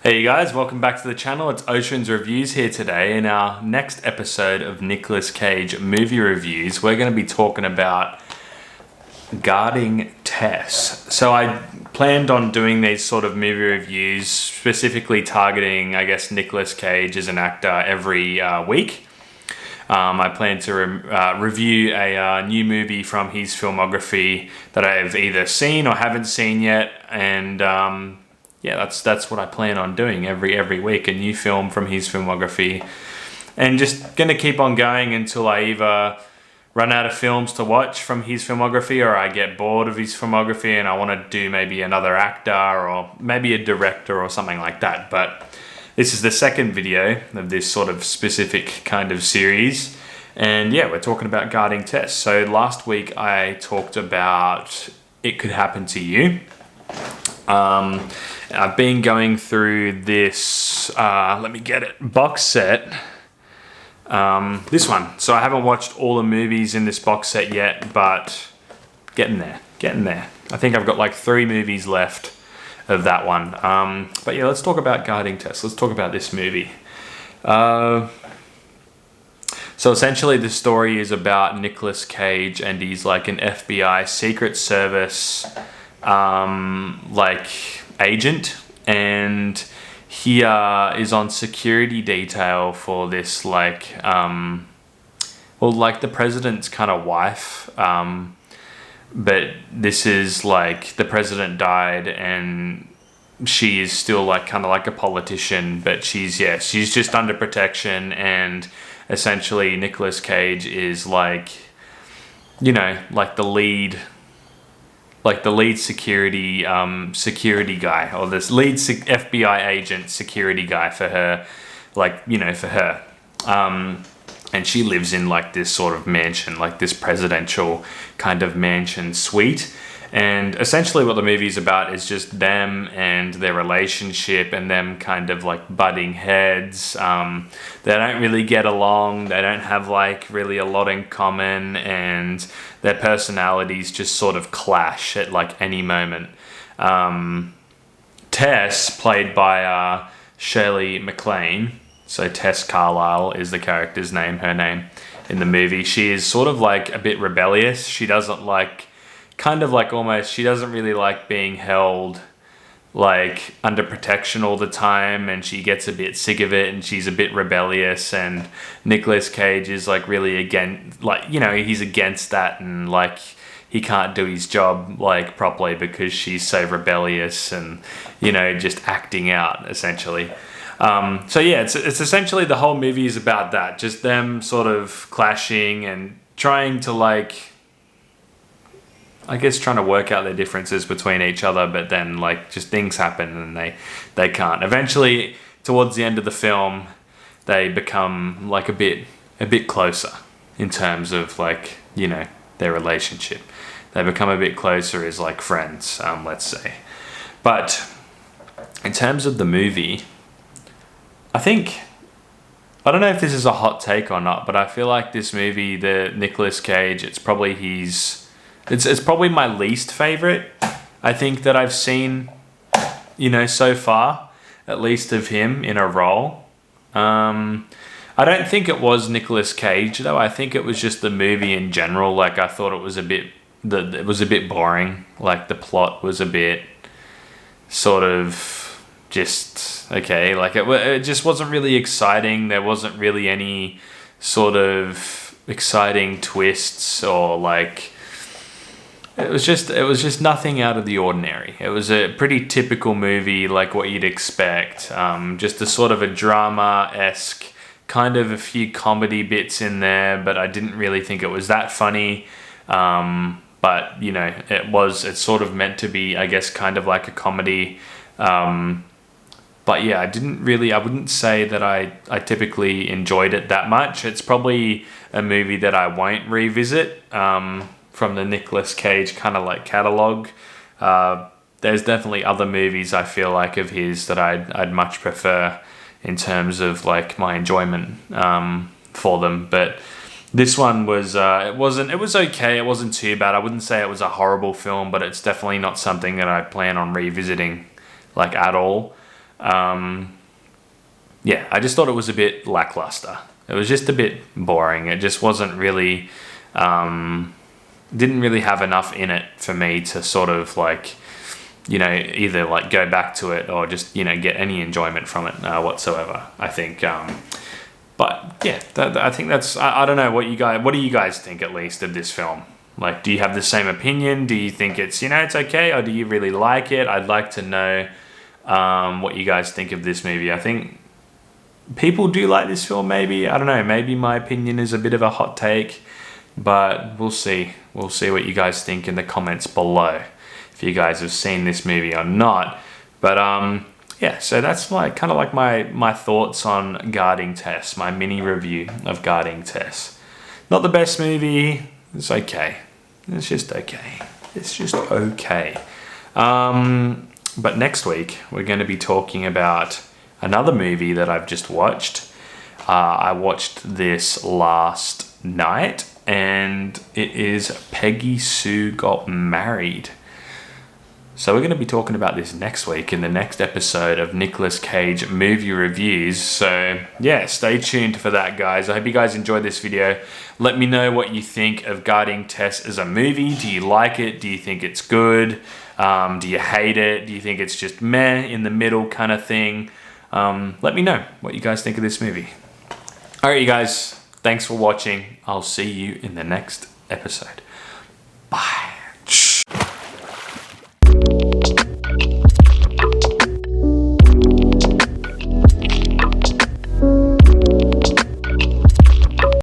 Hey you guys, welcome back to the channel. It's Oceans Reviews here today. In our next episode of Nicolas Cage movie reviews, we're going to be talking about Guarding Tess. So I planned on doing these sort of movie reviews, specifically targeting, I guess, Nicolas Cage as an actor every week. I plan to review a new movie from his filmography that I've either seen or haven't seen yet, and yeah, that's what I plan on doing every week, a new film from his filmography, and just gonna keep on going until I either run out of films to watch from his filmography or I get bored of his filmography and I want to do maybe another actor or maybe a director or something like that. But this is the second video of this sort of specific kind of series, and yeah, we're talking about Guarding Tess. So last week I talked about It Could Happen to You. I've been going through this, let me get it, box set, this one. So I haven't watched all the movies in this box set yet, but getting there. I think I've got like 3 movies left of that one. But yeah, let's talk about Guarding Tess. Let's talk about this movie. So essentially the story is about Nicolas Cage, and he's like an FBI Secret Service like agent, and he is on security detail for this like like the president's kind of wife, but this is like the president died and she is still like kind of like a politician, but she's just under protection, and essentially Nicolas Cage is like, you know, like the lead security guy, or this lead FBI agent security guy for her, like, you know, for her. And she lives in like this sort of mansion, like this presidential kind of mansion suite. And essentially what the movie is about is just them and their relationship and them kind of like butting heads. They don't really get along. They don't have like really a lot in common, and their personalities just sort of clash at like any moment. Tess, played by Shirley MacLaine, so Tess Carlisle is the character's name, her name in the movie. She is sort of like a bit rebellious. She doesn't like, kind of like almost, she doesn't really like being held like under protection all the time, and she gets a bit sick of it, and she's a bit rebellious, and Nicolas Cage is like really against, like, you know, he's against that, and like he can't do his job like properly because she's so rebellious and, you know, just acting out essentially. So yeah, it's essentially the whole movie is about that, just them sort of clashing and trying to like, I guess, trying to work out their differences between each other, but then like just things happen and they can't. Eventually, towards the end of the film, they become like a bit closer in terms of like, you know, their relationship. They become a bit closer as like friends, let's say. But in terms of the movie, I don't know if this is a hot take or not, but I feel like this movie, the Nicolas Cage, it's probably it's probably my least favorite, I think, that I've seen, you know, so far, at least of him in a role. I don't think it was Nicolas Cage though. I think it was just the movie in general. Like, I thought it was a bit boring. Like, the plot was a bit sort of just okay. Like, it just wasn't really exciting. There wasn't really any sort of exciting twists, or like, it was just nothing out of the ordinary. It was a pretty typical movie, like what you'd expect. Just a sort of a drama-esque, kind of a few comedy bits in there, but I didn't really think it was that funny. But, you know, it's sort of meant to be, I guess, kind of like a comedy. But yeah, I wouldn't say that I typically enjoyed it that much. It's probably a movie that I won't revisit, from the Nicolas Cage kind of like catalog. There's definitely other movies I feel like of his that I'd much prefer in terms of like my enjoyment for them. But this one was it was okay. It wasn't too bad. I wouldn't say it was a horrible film, but it's definitely not something that I plan on revisiting like at all. Yeah, I just thought it was a bit lackluster. It was just a bit boring. It just wasn't really, didn't really have enough in it for me to sort of like, you know, either like go back to it or just, you know, get any enjoyment from it whatsoever, I think. But yeah, I think that's, I don't know what do you guys think at least of this film? Like, do you have the same opinion? Do you think it's, you know, it's okay? Or do you really like it? I'd like to know what you guys think of this movie. I think people do like this film, maybe. I don't know. Maybe my opinion is a bit of a hot take, but we'll see. We'll see what you guys think in the comments below, if you guys have seen this movie or not. But yeah, so that's like kind of like my thoughts on Guarding Tess, my mini review of Guarding Tess. Not the best movie. It's okay. It's just okay. It's just okay. But next week, we're going to be talking about another movie that I've just watched. I watched this last night, and it is Peggy Sue Got Married. So we're going to be talking about this next week in the next episode of Nicolas Cage Movie Reviews. So yeah, stay tuned for that, guys. I hope you guys enjoyed this video. Let me know what you think of Guarding Tess as a movie. Do you like it? Do you think it's good? Do you hate it? Do you think it's just meh, in the middle kind of thing? Let me know what you guys think of this movie. Alright, you guys, thanks for watching. I'll see you in the next episode. Bye.